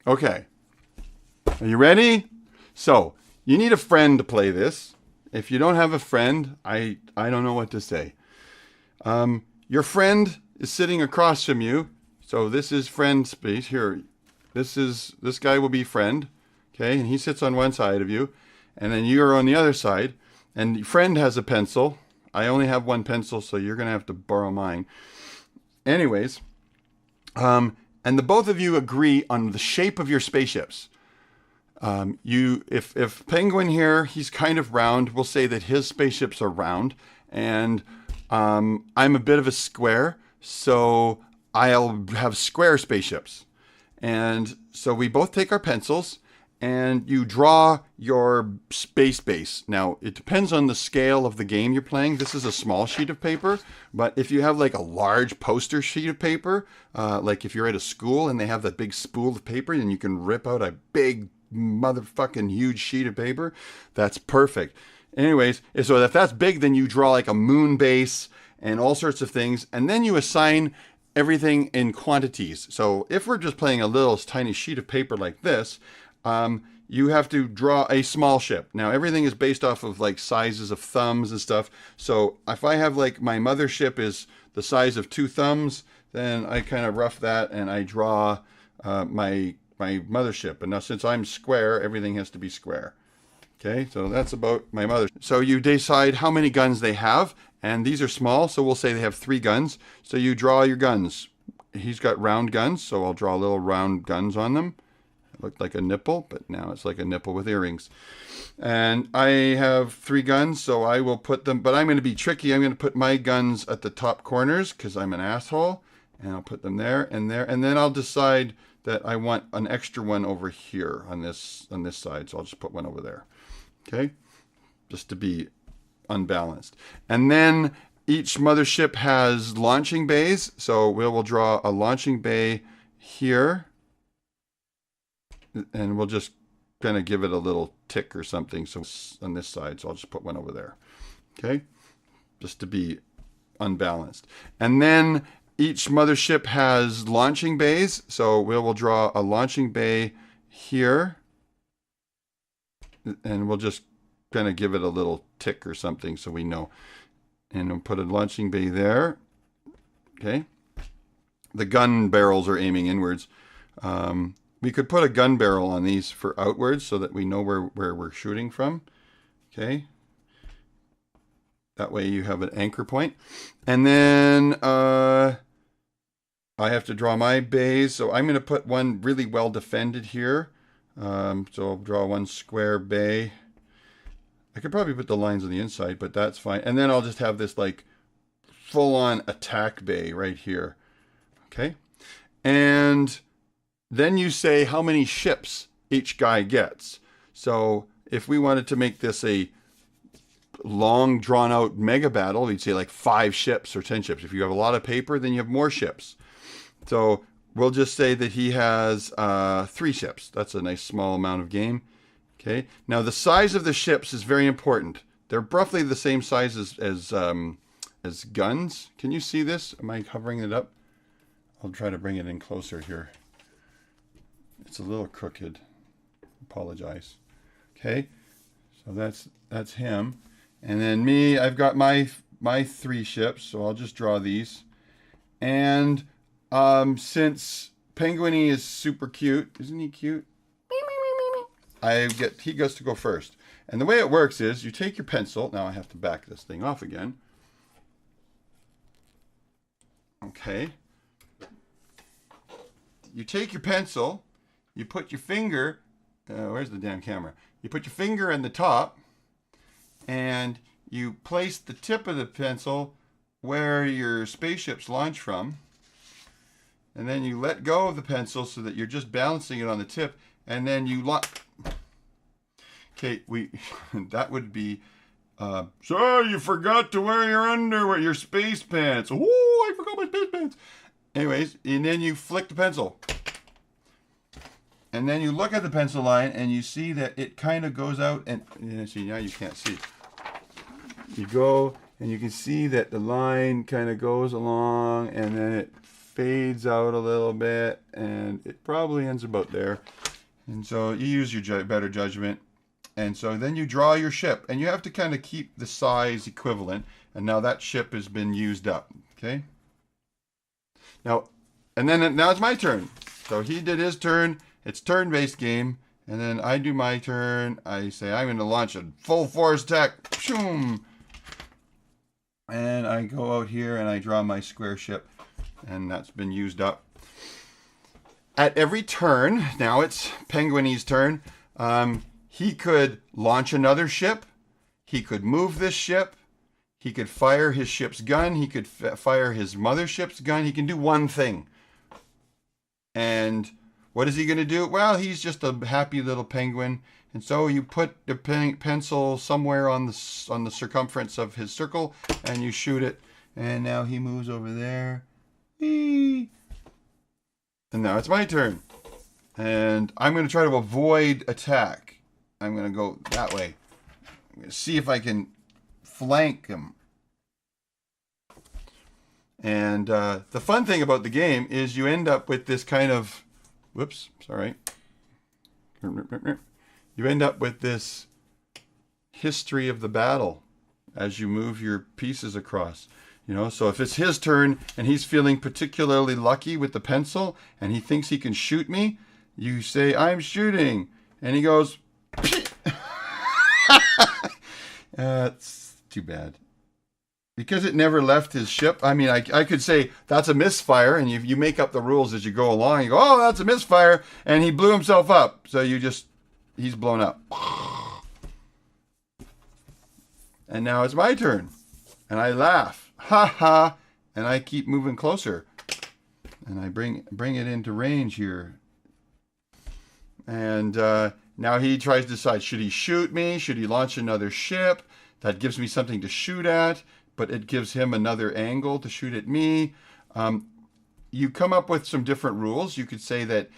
Okay. Are you ready? So, you need a friend to play this. If you don't have a friend, I don't know what to say. Your friend is sitting across from you. So this is friend space here. This guy will be friend, okay? And he sits on one side of you, and then you're on the other side. And friend has a pencil. I only have one pencil, so you're gonna have to borrow mine. Anyways, and the both of you agree on the shape of your spaceships. If Penguin here, he's kind of round. We'll say that his spaceships are round, and I'm a bit of a square, so I'll have square spaceships. And so we both take our pencils and you draw your space base. Now, it depends on the scale of the game you're playing. This is a small sheet of paper, but if you have like a large poster sheet of paper, like if you're at a school and they have that big spool of paper and you can rip out a big motherfucking huge sheet of paper, that's perfect. Anyways, so if that's big, then you draw like a moon base and all sorts of things, and then you assign everything in quantities. So if we're just playing a little tiny sheet of paper like this, you have to draw a small ship. Now everything is based off of like sizes of thumbs and stuff. So if I have like my mothership is the size of 2 thumbs, then I kind of rough that and I draw my mothership. And now since I'm square, everything has to be square. Okay, so that's about my mother. So you decide how many guns they have, and these are small, so we'll say they have 3 guns. So you draw your guns. He's got round guns, so I'll draw little round guns on them. It looked like a nipple, but now it's like a nipple with earrings. And I have 3 guns, so I will put them, but I'm going to be tricky. I'm going to put my guns at the top corners because I'm an asshole, and I'll put them there, and then I'll decide that I want an extra one over here on this side, so I'll just put one over there. Okay, just to be unbalanced. And then each mothership has launching bays, so we'll draw a launching bay here, and we'll just kind of give it a little tick or something. So on this side, so I'll just put one over there. Okay, just to be unbalanced. And then each mothership has launching bays, so we'll draw a launching bay here, and we'll just kind of give it a little tick or something so we know. And we'll put a launching bay there. Okay. The gun barrels are aiming inwards. We could put a gun barrel on these for outwards so that we know where we're shooting from. Okay. That way you have an anchor point. And then I have to draw my bays. So I'm going to put one really well defended here. So I'll draw one square bay. I could probably put the lines on the inside, but that's fine. And then I'll just have this like full-on attack bay right here. Okay. And then you say how many ships each guy gets. So if we wanted to make this a long drawn-out mega battle, we'd say like 5 ships or 10 ships. If you have a lot of paper, then you have more ships. So we'll just say that he has 3 ships. That's a nice small amount of game. Okay. Now the size of the ships is very important. They're roughly the same size as guns. Can you see this? Am I covering it up? I'll try to bring it in closer here. It's a little crooked. Apologize. Okay. So that's him. And then me, I've got my 3 ships, so I'll just draw these. And since Penguiny is super cute, isn't he cute? He goes to go first. And the way it works is you take your pencil. Now I have to back this thing off again. Okay. You take your pencil, you put your finger, where's the damn camera? You put your finger in the top, and you place the tip of the pencil where your spaceships launch from. And then you let go of the pencil so that you're just balancing it on the tip, and then you Okay, that would be, sir, you forgot to wear your underwear, your space pants. Oh, I forgot my space pants. Anyways, and then you flick the pencil. And then you look at the pencil line and you see that it kind of goes out and see, now you can't see. You go and you can see that the line kind of goes along and then it fades out a little bit, and it probably ends about there. And so you use your better judgment. And so then you draw your ship, and you have to kind of keep the size equivalent. And now that ship has been used up. Okay. Now, now it's my turn. So he did his turn. It's turn-based game. And then I do my turn. I say I'm going to launch a full force attack. Shoom. And I go out here and I draw my square ship. And that's been used up. At every turn, now it's Penguiny's turn. He could launch another ship. He could move this ship. He could fire his ship's gun. He could fire his mothership's gun. He can do one thing. And what is he going to do? Well, he's just a happy little penguin. And so you put the pencil somewhere on the circumference of his circle, and you shoot it. And now he moves over there. Whee! And now it's my turn. And I'm going to try to avoid attack. I'm going to go that way. I'm going to see if I can flank him. And the fun thing about the game is you end up with this kind of... Whoops, sorry. You end up with this history of the battle as you move your pieces across. You know, so if it's his turn and he's feeling particularly lucky with the pencil and he thinks he can shoot me, you say, I'm shooting. And he goes, it's too bad. Because it never left his ship. I mean, I could say that's a misfire, and you make up the rules as you go along. You go, oh, that's a misfire, and he blew himself up. So he's blown up. And now it's my turn. And I laugh. Ha ha. And I keep moving closer. And I bring it into range here. And now he tries to decide, should he shoot me? Should he launch another ship? That gives me something to shoot at, but it gives him another angle to shoot at me. You come up with some different rules. You could say that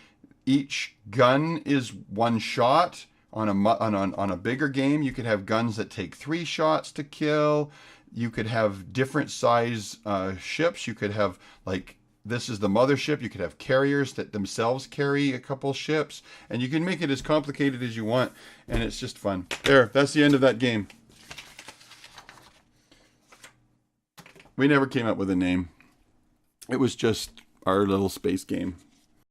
each gun is one shot. On a bigger game, you could have guns that take 3 shots to kill. You could have different size ships. You could have, like, this is the mothership. You could have carriers that themselves carry a couple ships. And you can make it as complicated as you want. And it's just fun. There, that's the end of that game. We never came up with a name. It was just our little space game.